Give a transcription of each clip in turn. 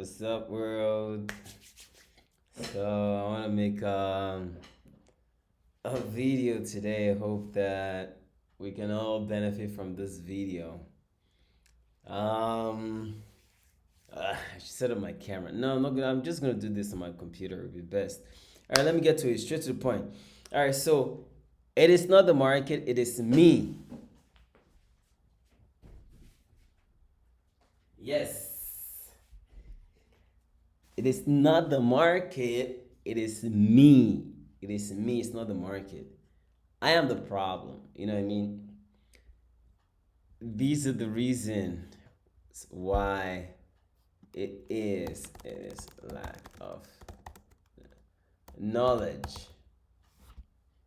What's up, world? So I want to make a video today. I hope that we can all benefit from this video. Um, I should set up my camera. No, I'm not gonna. I'm just gonna do this on my computer. It'll be best. All right, let me get to it. Straight to the point. All right, so it is not the market. It is me. Yes. It is not the market, it is me. It is me, it's not the market. I am the problem. You know what I mean? These are the reasons why it is lack of knowledge.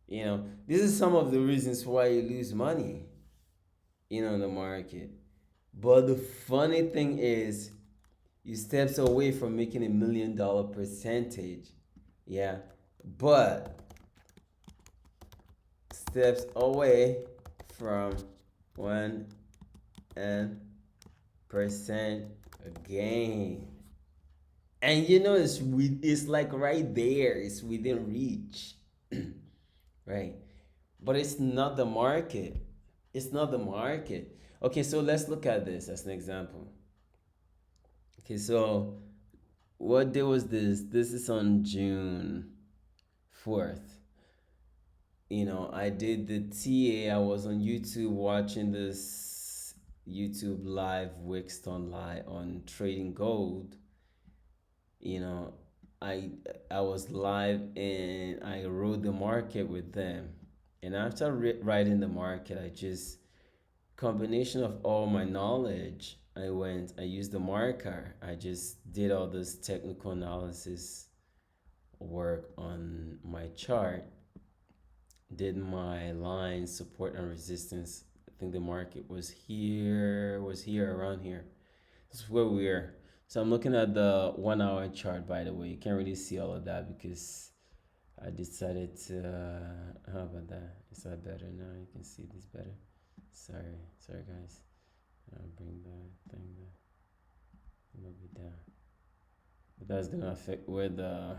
This is some of the reasons why you lose money, in the market. But the funny thing is, you steps away from making $1 million percentage. Yeah. But steps away from 1% gain. And it's like right there, it's within reach. Right? But it's not the market. It's not the market. Okay, so let's look at this as an example. Okay, so what day was this? This is on June 4th. I did the TA. I was on YouTube watching this YouTube live Wixton live on trading gold. You know, I I was live and I rode the market with them. And after riding the market, I just combination of all my knowledge. I used the marker. I just did all this technical analysis work on my chart, did my line support and resistance. I think the market was here around here. This is where we are. So I'm looking at the 1 hour chart, by the way. You can't really see all of that because I decided to how about that? Is that better now? You can see this better. Sorry guys. I'll bring the thing a little bit down. But that's gonna affect where the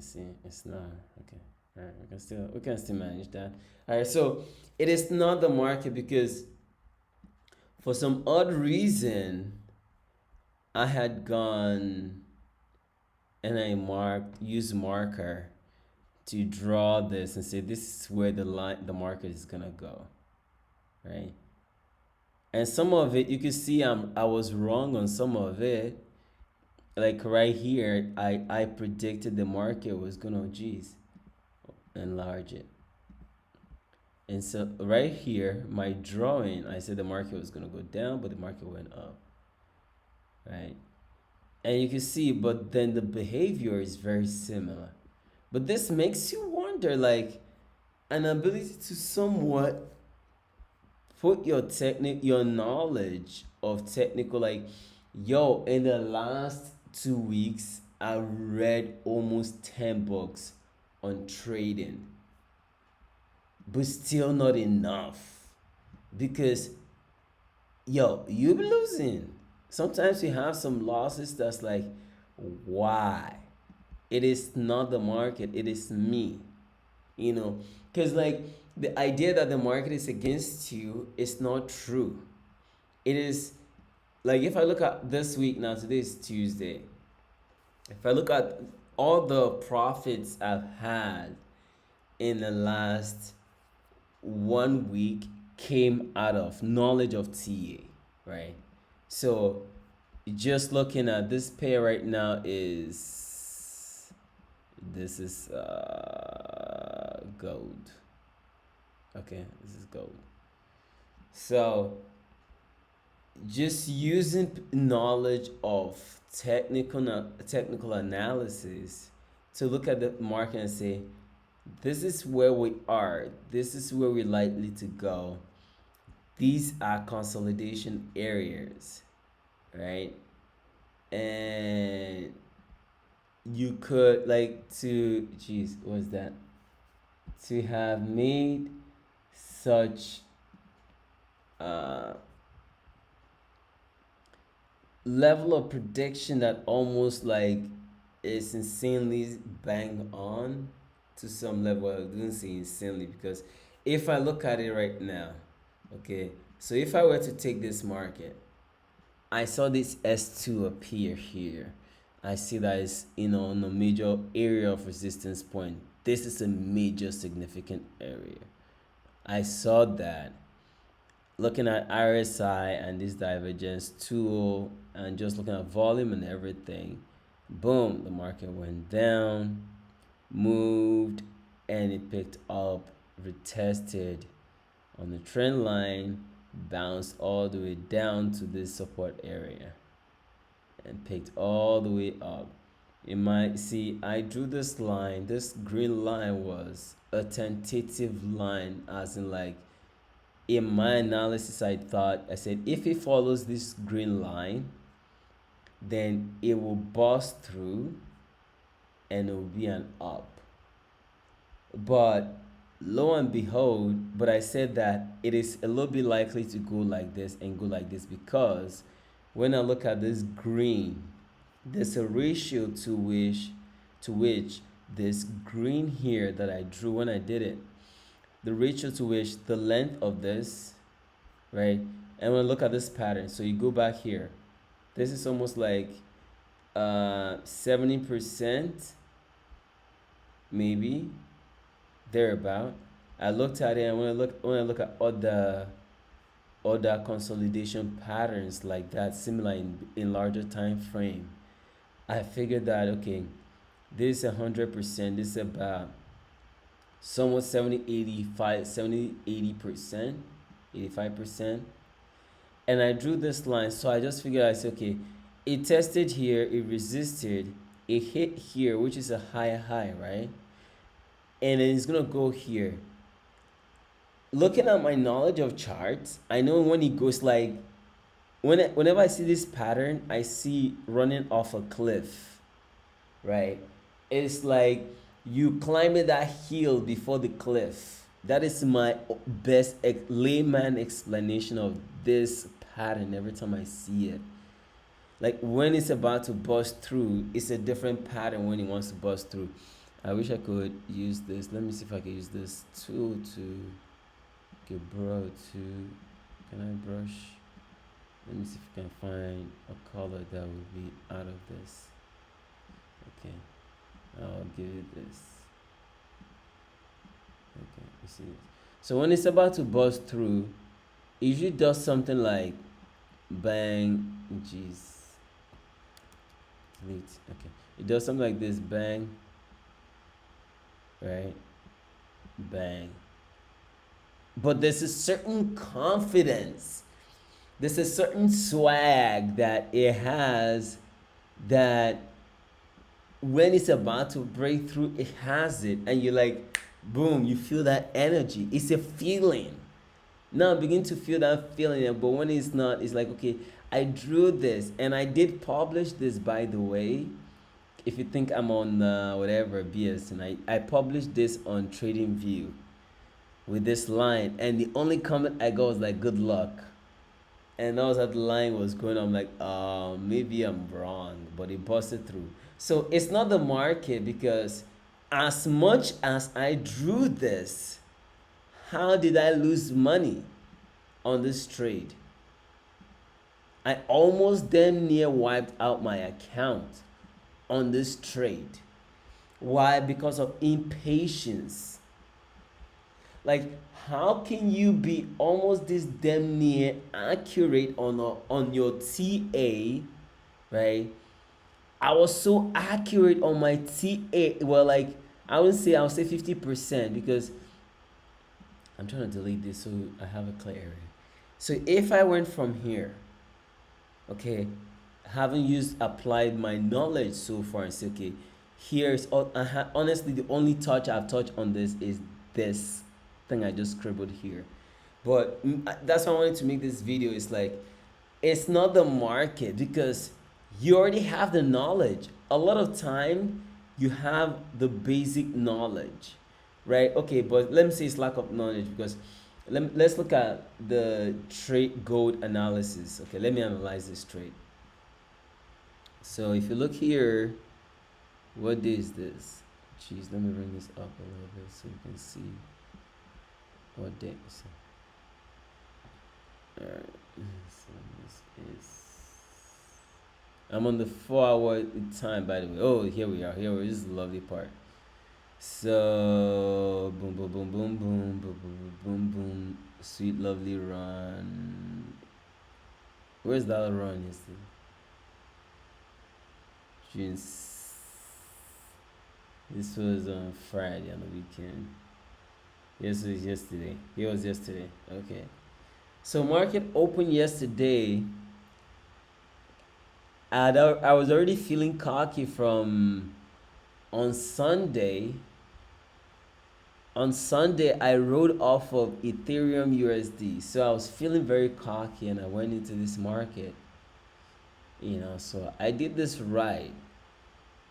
see it's not okay. All right, we can still manage that. All right, so it is not the market because for some odd reason I had gone and I used marker to draw this and say this is where the market is gonna go, right? And some of it you can see I was wrong on some of it. Like right here, I predicted the market was gonna geez enlarge it. And so right here, my drawing, I said the market was gonna go down, but the market went up, right? And you can see, but then the behavior is very similar. But this makes you wonder, like an ability to somewhat put your knowledge of technical, like, yo, in the last 2 weeks, I read almost 10 books on trading, but still not enough because yo, you be losing. Sometimes you have some losses that's like, why? It is not the market, it is me. You know, because like the idea that the market is against you is not true. It is like if I look at this week now, today is Tuesday. If I look at all the profits I've had in the last 1 week came out of knowledge of TA, right? So just looking at this pair right now this is gold. Okay, this is gold. So just using knowledge of technical analysis to look at the market and say this is where we are, this is where we're likely to go, these are consolidation areas, right? And you could like to geez what's that to have made such uh level of prediction that almost like is insanely bang on to some level. I wouldn't say insanely because if I look at it right now, okay, so if I were to take this market, I saw this S2 appear here. I see that it's, on a major area of resistance point. This is a major significant area. I saw that looking at RSI and this divergence tool and just looking at volume and everything, boom, the market went down, moved, and it picked up, retested on the trend line, bounced all the way down to this support area and picked all the way up. You might see I drew this line. This green line was a tentative line, as in like in my analysis I said if it follows this green line, then it will bust through and it will be an up. But lo and behold, but I said that it is a little bit likely to go like this and go like this because when I look at this green, there's a ratio to which this green here that I drew when I did it, the ratio to which the length of this, right? And when I look at this pattern, so you go back here, this is almost like 70%, maybe thereabout. I looked at it, and when I look at other consolidation patterns like that, similar in larger time frame, I figured that okay, this is 100%, this is about somewhat 70, 80%, 85%. And I drew this line, so I just figured, I said, okay, it tested here, it resisted, it hit here, which is a higher high, right? And then it's gonna go here. Looking at my knowledge of charts, I know when it goes like, whenever I see this pattern, I see running off a cliff, right? It's like you climbing that hill before the cliff. That is my best layman explanation of this pattern every time I see it. Like when it's about to bust through, it's a different pattern when it wants to bust through. I wish I could use this. Let me see if I can use this tool to get broad to. Can I brush? Let me see if I can find a color that will be out of this. Okay, I'll give it this. Okay, you see this. So when it's about to bust through, it usually does something like bang, jeez, delete. Okay, it does something like this, bang, right, bang. But there's a certain confidence, there's a certain swag that it has, that when it's about to break through, it has it, and you're like, boom, you feel that energy. It's a feeling. Now I begin to feel that feeling, but when it's not, it's like, okay, I drew this, and I did publish this, by the way. If you think I'm on whatever BS, and I published this on TradingView with this line, and the only comment I got was like, good luck. And that was how the line was going. I'm like, maybe I'm wrong, but it busted through. So it's not the market, because as much as I drew this, how did I lose money on this trade? I almost damn near wiped out my account on this trade. Why? Because of impatience. Like, how can you be almost this damn near accurate on your TA, right? I was so accurate on my TA. Well, like, I'll say 50%, because I'm trying to delete this so I have a clear area. So if I went from here, okay, having applied my knowledge so far, and say, okay, here's all. Honestly, the only touch I've touched on this is this thing I just scribbled here. But that's why I wanted to make this video. It's like, it's not the market, because you already have the knowledge. A lot of time you have the basic knowledge, right? Okay, but let me say it's lack of knowledge, because let's look at the trade gold analysis. Okay, let me analyze this trade. So if you look here, what day is this? Jeez, let me bring this up a little bit so you can see what day. So, alright, so this is. I'm on the 4 hour time, by the way. Oh, here we are. Here we are. This is the lovely part. So boom, boom, boom, boom, boom, boom, boom, boom, boom. Sweet, lovely run. Where's that run yesterday? June. This was on Friday on the weekend. Yes, it was yesterday. It was yesterday. Okay. So market opened yesterday. And I was already feeling cocky from on Sunday. On Sunday, I rode off of Ethereum USD. So I was feeling very cocky and I went into this market. So I did this right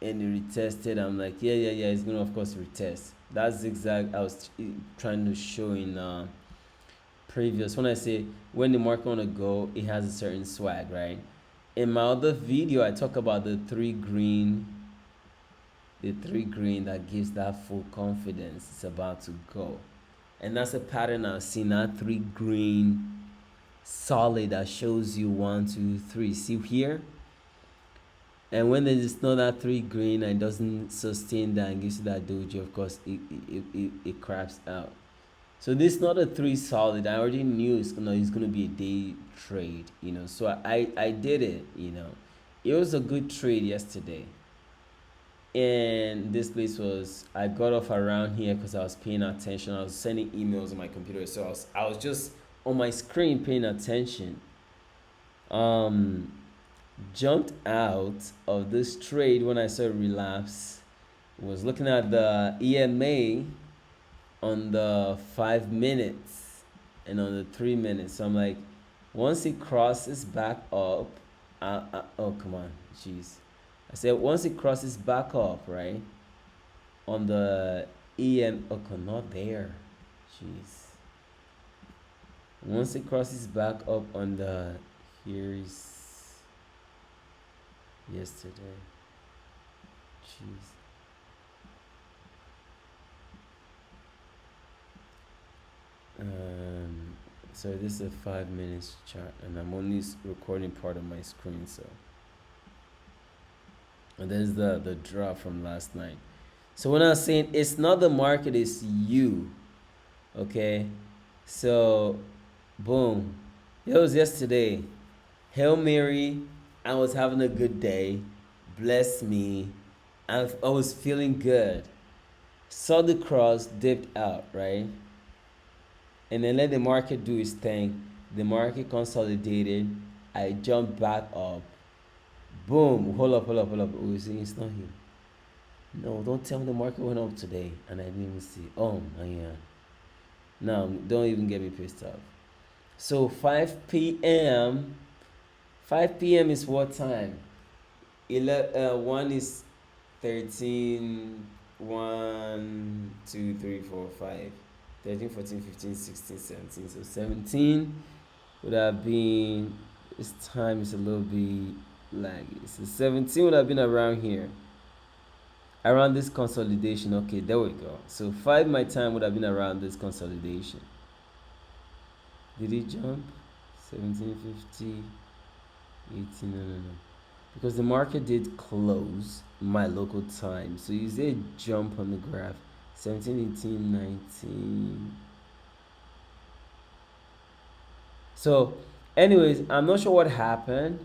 and it retested. I'm like, yeah, it's gonna of course retest. That's zigzag I was trying to show in previous. When I say when the market wanna go, it has a certain swag, right? In my other video, I talk about the three green that gives that full confidence it's about to go. And that's a pattern I've seen, that three green solid that shows you 1 2 3. See here? And when there's not that three green and doesn't sustain that and gives you that doji, of course it craps out. So this is not a three solid. I already knew it's gonna be a day trade, So I did it, It was a good trade yesterday. And this place was, I got off around here because I was paying attention. I was sending emails on my computer, so I was just on my screen paying attention. Jumped out of this trade when I saw relapse. Was looking at the EMA on the 5 minutes and on the 3 minutes. So I'm like, once it crosses back up, oh come on, jeez. I said once it crosses back up, right, on the okay, not there, jeez. Once it crosses back up on the, here's yesterday, jeez. So this is a 5 minutes chart and I'm only recording part of my screen, so. And there's the drop from last night. So when I was saying it's not the market, it's you. Okay? So boom. It was yesterday. Hail Mary, I was having a good day. Bless me. I was feeling good. Saw the cross, dipped out, right? And then let the market do its thing. The market consolidated. I jumped back up. Boom. Hold up. Oh, it's not here. No, don't tell me the market went up today and I didn't even see. Oh, yeah. No, don't even get me pissed off. So 5 p.m. 5 p.m. is what time? 1 is 13, 1, 2, 3, 4, 5. 13, 14, 15, 16, 17. So 17 would have been, this time is a little bit laggy. So 17 would have been around here. Around this consolidation. Okay, there we go. So 5 my time would have been around this consolidation. Did it jump? 1750, 18, no. Because the market did close my local time. So you see a jump on the graph. 17, 18, 19. So anyways, I'm not sure what happened,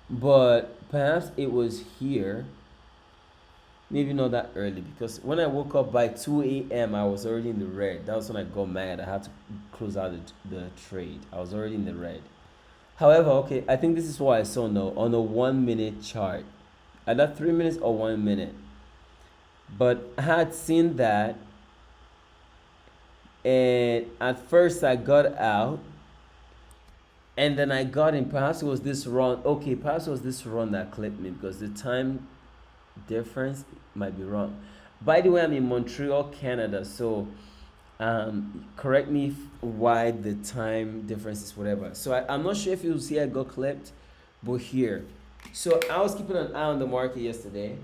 but perhaps it was here. Maybe not that early, because when I woke up by 2 a.m. I was already in the red. That was when I got mad. I had to close out the trade. I was already in the red. However, okay, I think this is what I saw now on a 1 minute chart. Either 3 minutes or 1 minute. But I had seen that, and at first I got out, and then I got in. Perhaps it was this run. Okay, perhaps it was this run that clipped me, because the time difference might be wrong. By the way, I'm in Montreal, Canada, so correct me why the time difference is whatever. So I'm not sure if you'll see I got clipped, but here So I was keeping an eye on the market yesterday,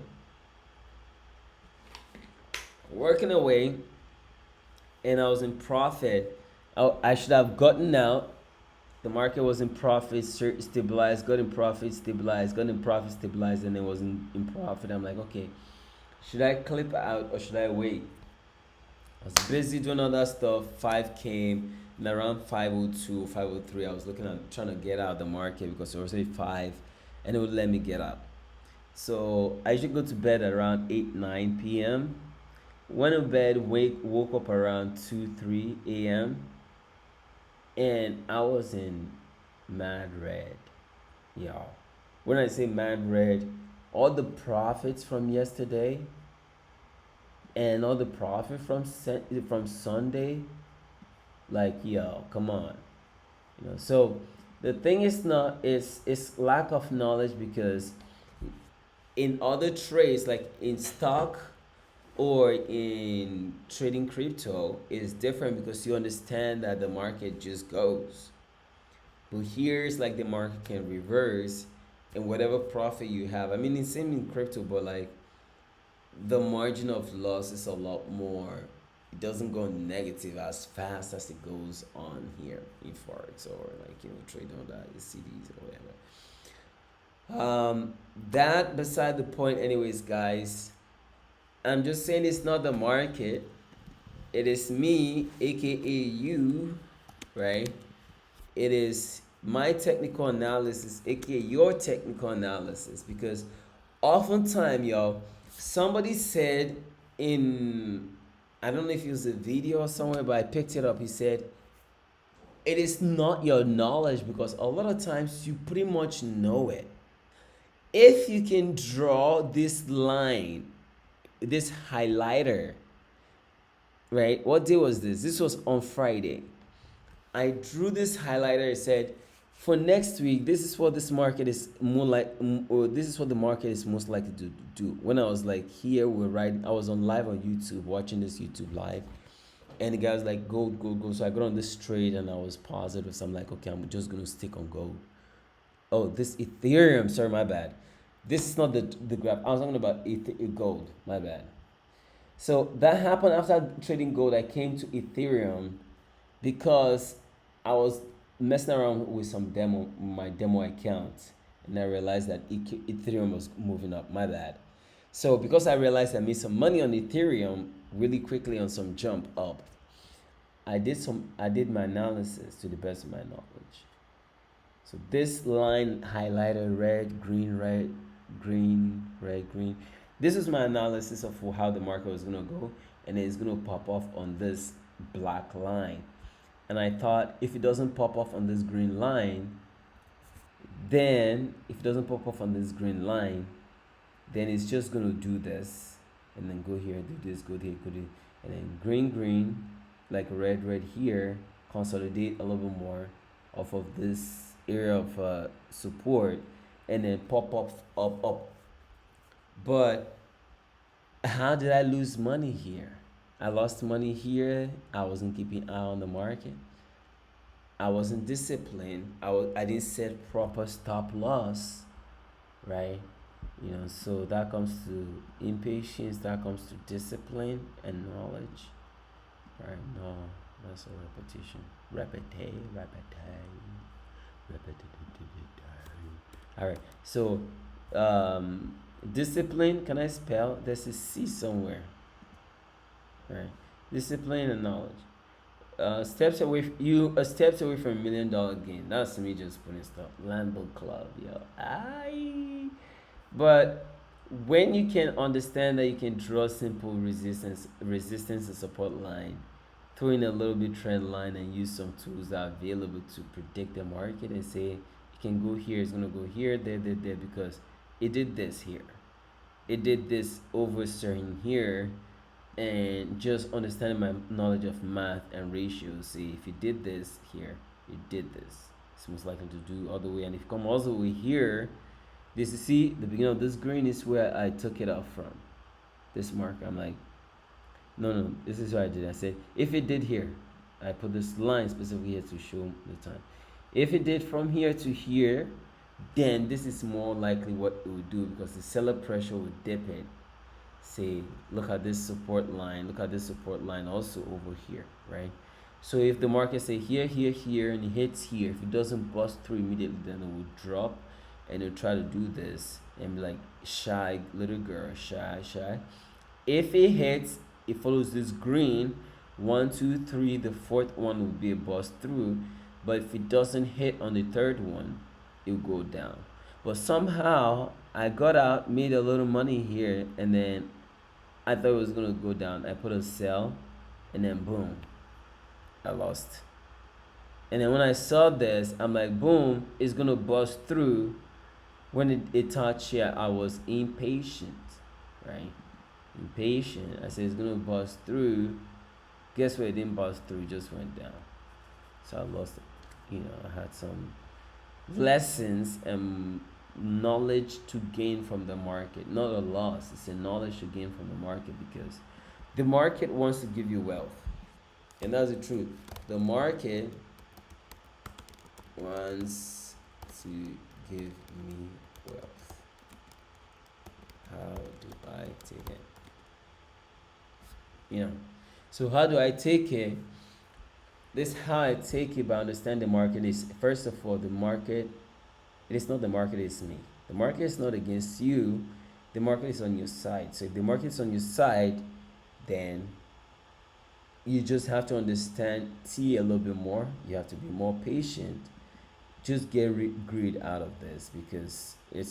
working away, and I was in profit. I should have gotten out. The market was in profit, stabilized, got in profit, stabilized, got in profit, stabilized, and it was in profit. I'm like, okay, should I clip out or should I wait? I was busy doing other stuff. Five came, and around 5:02, 5:03, I was looking at trying to get out of the market because it was already five, and it would let me get out. So I usually go to bed at around 8, 9 p.m. Went to bed, woke up around 2, 3 a.m. and I was in mad red, y'all. When I say mad red, all the profits from yesterday and all the profit from Sunday, like, yo, come on. So the thing is not is lack of knowledge, because in other trades, like in stock or in trading crypto, is different because you understand that the market just goes. But here it's like the market can reverse, and whatever profit you have, I mean, it's same in crypto, but like the margin of loss is a lot more. It doesn't go negative as fast as it goes on here in forex, or like, trade on that CDs or whatever. That beside the point, anyways, guys. I'm just saying it's not the market. It is me, aka you, right? It is my technical analysis, aka your technical analysis. Because oftentimes, y'all, somebody said in, I don't know if it was a video or somewhere, but I picked it up. He said, it is not your knowledge, because a lot of times you pretty much know it. If you can draw this line, this highlighter, right? What day was this? This was on Friday. I drew this highlighter. It said, for next week, this is what this market is more like, or this is what the market is most likely to do. When I was like here, we're right. I was on live on YouTube, watching this YouTube live, and the guy was like, gold, gold, gold. So I got on this trade, and I was positive. So I'm like, okay, I'm just gonna stick on gold. Oh, this Ethereum. Sorry, my bad. This is not the graph. I was talking about gold. My bad. So that happened after trading gold. I came to Ethereum because I was messing around with some my demo account, and I realized that Ethereum was moving up. My bad. So because I realized I made some money on Ethereum really quickly on some jump up, I did my analysis to the best of my knowledge. So this line highlighted red, green, red, green, red, green. This is my analysis of how the market was gonna go, and it's gonna pop off on this black line. And I thought, if it doesn't pop off on this green line, then if it doesn't pop off on this green line, then it's just gonna do this, and then go here, do this, go here, go here, and then green, green, like red, red here, consolidate a little bit more off of this area of support, and then pop up, up, up. But how did I lose money here? I lost money here. I wasn't keeping an eye on the market. I wasn't disciplined. I didn't set proper stop loss, right? So that comes to impatience, that comes to discipline and knowledge, right? No, that's a repetition. Repete, repete. All right. So, discipline. Can I spell? There's a C somewhere, right? Discipline and knowledge. Steps away from $1 million gain. That's me just putting stuff. Lambo Club, yo. But when you can understand that you can draw simple resistance and support line, throw in a little bit trend line, and use some tools that are available to predict the market, and say it can go here, it's gonna go here, there, because it did this here, it did this oversurging here, and just understanding my knowledge of math and ratios, see if it did this here, it did this, it's most likely to do all the way. And if you come all the way here, this, you see the beginning of this green is where I took it off from, this marker. I'm like, no, this is what I did. I said, if it did here, I put this line specifically here to show the time. If it did from here to here, then this is more likely what it will do, because the seller pressure will dip it. Say, look at this support line, look at this support line also over here, right? So if the market say here, here, here, and it hits here, if it doesn't bust through immediately, then it will drop, and it'll try to do this and be like, shy little girl, shy, shy. If it hits, it follows this green, 1 2 3, the fourth one will be a bust through. But if it doesn't hit on the third one, it'll go down. But somehow I got out, made a little money here, and then I thought it was gonna go down. I put a sell, and then boom, I lost. And then when I saw this, I'm like, boom, it's gonna bust through. When it touched here, I was impatient, right? Impatient. I said it's gonna bust through. Guess what? It didn't bust through. It just went down. So I lost. I had some lessons and knowledge to gain from the market. Not a loss. It's a knowledge to gain from the market, because the market wants to give you wealth, and that's the truth. The market wants to give me wealth. How do I take it? So how do I take it? This how I take it by understanding the market is, first of all, the market, it is not the market, it's me. The market is not against you, the market is on your side. So if the market is on your side, then you just have to understand T a little bit more. You have to be more patient. Just get greed out of this, because you're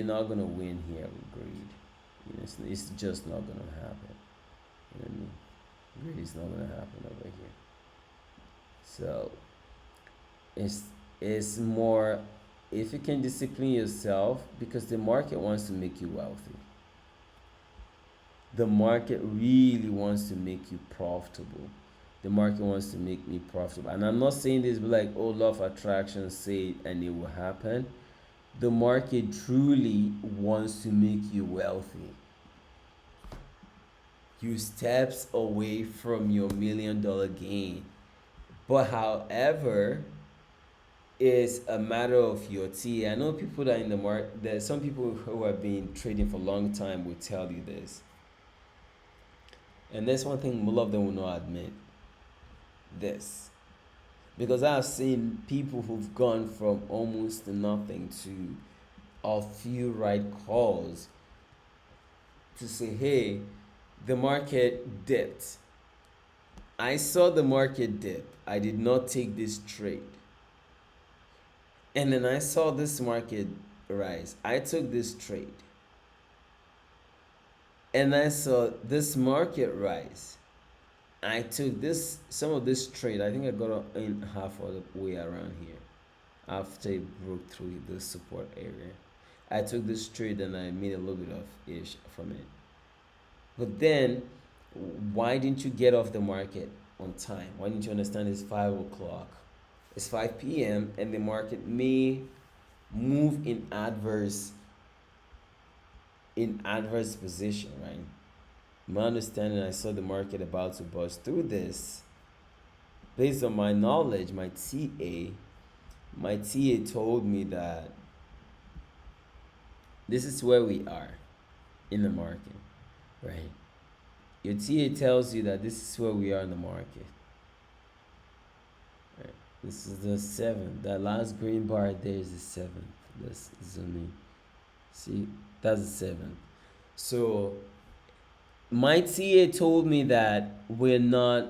not gonna win here with greed. It's just not gonna happen. You know what I mean? Greed is not gonna happen over here. So it's more, if you can discipline yourself, because the market wants to make you wealthy. The market really wants to make you profitable. The market wants to make me profitable. And I'm not saying this but like, oh, law of attraction, say it and it will happen. The market truly wants to make you wealthy. You steps away from your $1 million gain. But however, it's a matter of your T. I know people that in the market, there's some people who have been trading for a long time will tell you this. And that's one thing a lot of them will not admit. This. Because I've seen people who've gone from almost nothing to a few right calls to say, hey, the market dipped. I saw the market dip. I did not take this trade. And then I saw this market rise. I took this trade. And I saw this market rise. I took some of this trade. I think I got in half of the way around here after it broke through the support area. I took this trade and I made a little bit of ish from it. But then, why didn't you get off the market on time? Why didn't you understand it's 5 o'clock? It's 5 p.m. and the market may move in adverse position, right? My understanding, I saw the market about to bust through this. Based on my knowledge, my TA told me that this is where we are in the market, right? Your TA tells you that this is where we are in the market. Right. This is the 7. That last green bar there is the 7. Let's zoom in. See, that's the 7. So my TA told me that we're not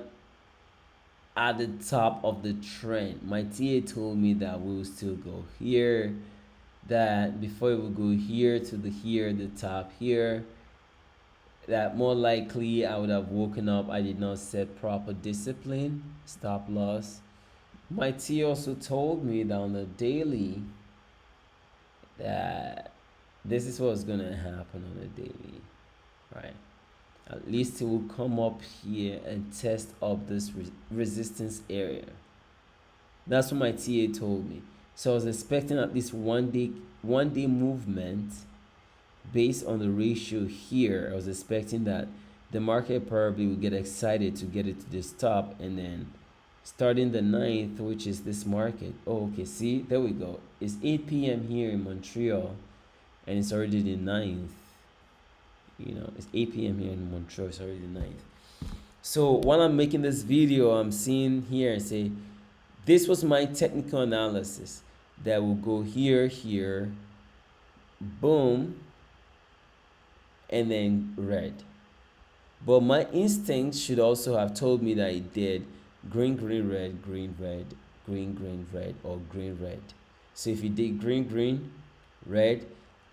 at the top of the trend. My TA told me that we will still go here, that before it will go here to the top here, that more likely I would have woken up. I did not set proper discipline, stop loss. My T also told me that on the daily that this is what's gonna happen on the daily, right? At least it will come up here and test up this resistance area. That's what my TA told me. So I was expecting at least one day movement based on the ratio here. I was expecting that the market probably would get excited to get it to this top and then starting the 9th, which is this market. Oh, okay, see, there we go. It's 8 p.m. here in Montreal, and it's already the 9th. It's 8 p.m. here in Montreal, it's already the 9th. So while I'm making this video, I'm seeing here and say, this was my technical analysis that will go here, here, boom, and then red. But my instinct should also have told me that it did green, green, red, green, red, green, green, red, or green, red. So if it did green, green, red,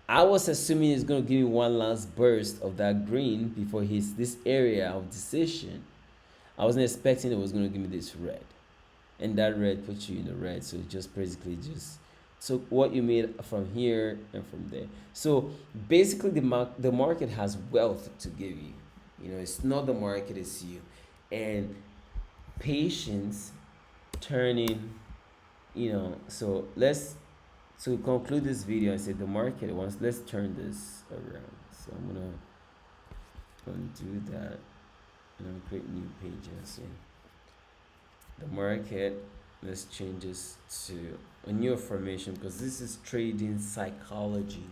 I was assuming it's going to give me one last burst of that green before it hits this area of decision. I wasn't expecting it was going to give me this red. And that red puts you in the red. So just basically just took what you made from here and from there. So basically the market has wealth to give you. It's not the market, it's you. And patience turning, so let's to conclude this video, I said the market wants, let's turn this around. So I'm gonna undo that and I'm create new page and say the market, let's change this to a new formation because this is trading psychology.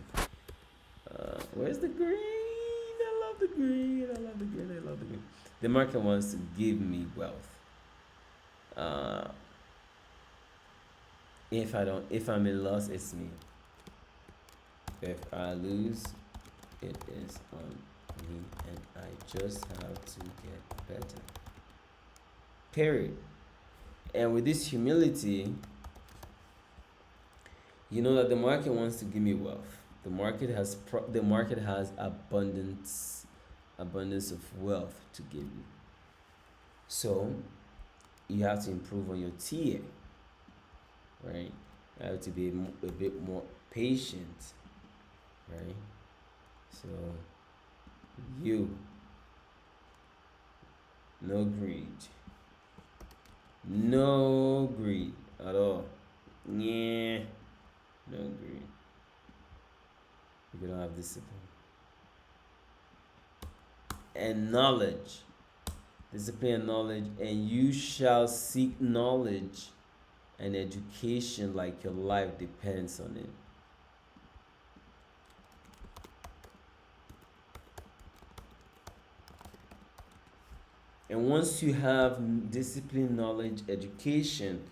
Where's the green? I love the green. I love the green. I love the green. The market wants to give me wealth. If I'm in loss, it's me. If I lose, it is on me, and I just have to get better. Period. And with this humility, you know that the market wants to give me wealth. The market has abundance of wealth to give you. So you have to improve on your TA, right? You have to be a bit more patient, right? So no greed at all. Yeah, no greed. You don't have discipline and knowledge. Discipline and knowledge, and you shall seek knowledge and education like your life depends on it. And once you have discipline, knowledge, education,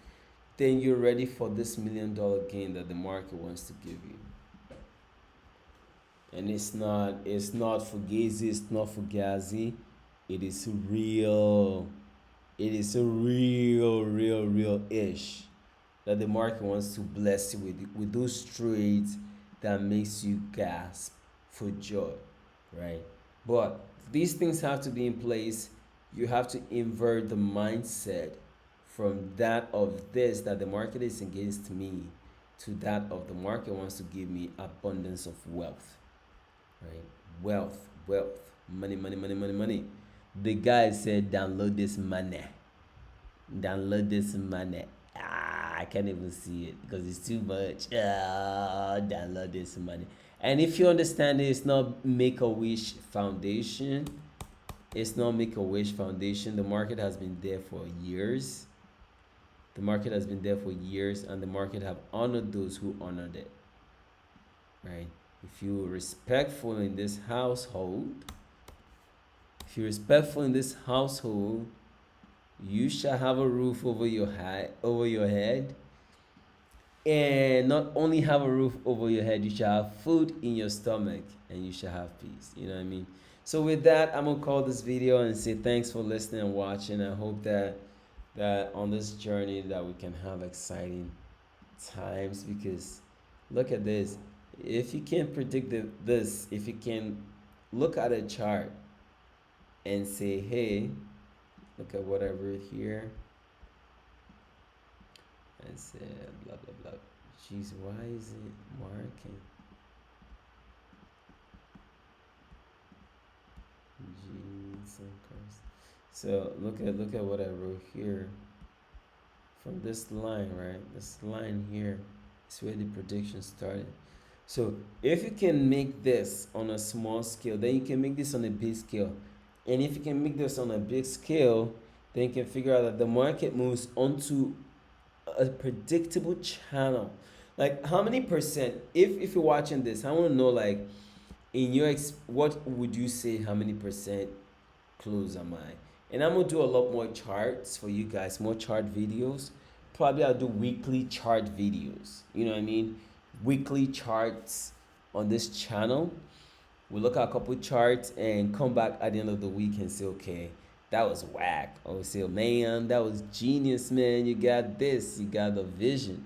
then you're ready for this $1 million gain that the market wants to give you. And it's not fugazi, it's not fugazi. It is real. It is a real ish that the market wants to bless you with those trades that makes you gasp for joy, right? But these things have to be in place. You have to invert the mindset from that of this, that the market is against me, to that of the market wants to give me abundance of wealth, right? Wealth, money. The guy said, download this money. I can't even see it because it's too much. Download this money. And if you understand it, it's not Make-A-Wish Foundation. It's not Make-A-Wish Foundation. The market has been there for years. And the market have honored those who honored it, right? If you're respectful in this household, you shall have a roof over your head, and not only have a roof over your head, you shall have food in your stomach, and you shall have peace. You know what I mean? So with that, I'm gonna call this video and say thanks for listening and watching. I hope that on this journey that we can have exciting times, because look at this. If you can't predict this, if you can look at a chart and say, hey, look at what I wrote here. I said blah blah blah. Jeez, why is it marking? Jeez, so look at what I wrote here. From this line, right? This line here is where the prediction started. So if you can make this on a small scale, then you can make this on a big scale. And if you can make this on a big scale, then you can figure out that the market moves onto a predictable channel. Like how many percent, if you're watching this, I want to know like in your what would you say, how many percent close am I? And I'm gonna do a lot more charts for you guys, more chart videos. Probably I'll do weekly chart videos. You know what I mean? Weekly charts on this channel. We look at a couple charts and come back at the end of the week and say, okay, that was whack. Or we say, man, that was genius, man. You got this, you got the vision.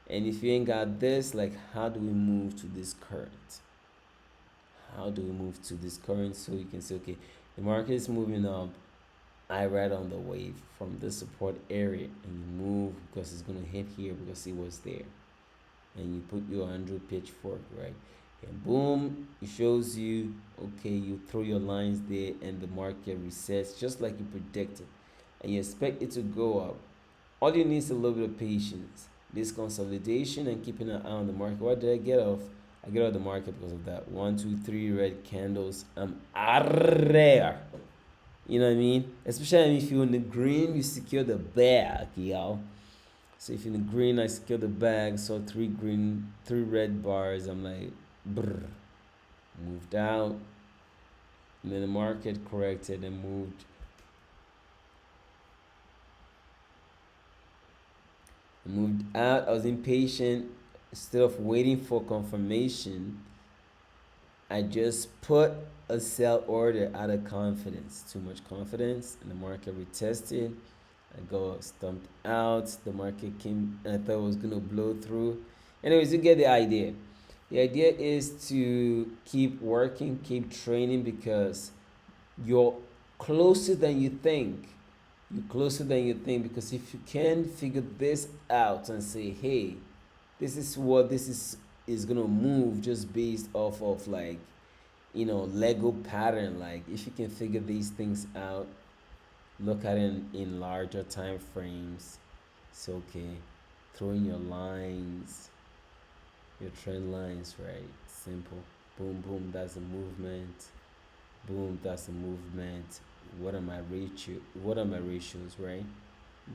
And if you ain't got this, like, how do we move to this current? How do we move to this current so you can say, okay, the market is moving up. I ride on the wave from the support area and you move because it's gonna hit here because it was there. And you put your Andrew pitchfork, right? And boom, it shows you, okay, you throw your lines there and the market resets just like you predicted. And you expect it to go up. All you need is a little bit of patience. This consolidation and keeping an eye on the market. What did I get off? I get off the market because of that. 1, 2, 3 red candles. I'm rare. You know what I mean? Especially if you're in the green, you secure the bag, yo. So if in the green, I secure the bag. So three red bars. I'm like, brr. Moved out. And then the market corrected and moved out. I was impatient. Instead of waiting for confirmation, I just put a sell order out of confidence. Too much confidence, and the market retested. I go stumped out. The market came, and I thought it was gonna blow through. Anyways, you get the idea. The idea is to keep working, keep training because you're closer than you think. You're closer than you think because if you can figure this out and say, hey, this is what this is gonna move just based off of like Lego pattern. Like if you can figure these things out, look at it in larger time frames, it's okay. Throw in your lines, your trend lines, right? Simple. Boom boom, that's a movement. Boom, that's a movement. What are my ratios, right?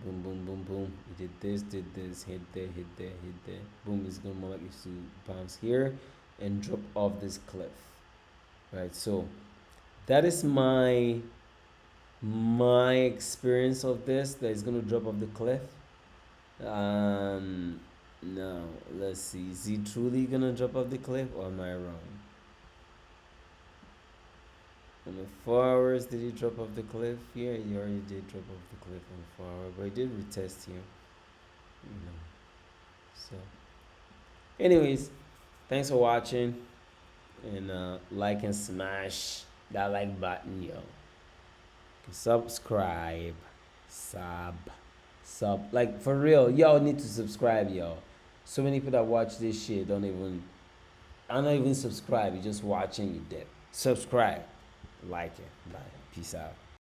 Boom boom boom boom, you did this, hit there, hit there, hit there. Boom, it's gonna more likely to bounce here and drop off this cliff, right? So that is my experience of this, that is gonna drop off the cliff. Now let's see, is he truly gonna drop off the cliff or am I wrong? On the 4 hours, did he drop off the cliff? Yeah, he already did drop off the cliff on the 4 hour, but he did retest here. So, anyways, thanks for watching, and like and smash that like button, yo. Subscribe, sub, like for real, y'all need to subscribe, yo. So many people that watch this shit don't even subscribe. You're just watching, you dead. Subscribe, like it. Bye. Peace out.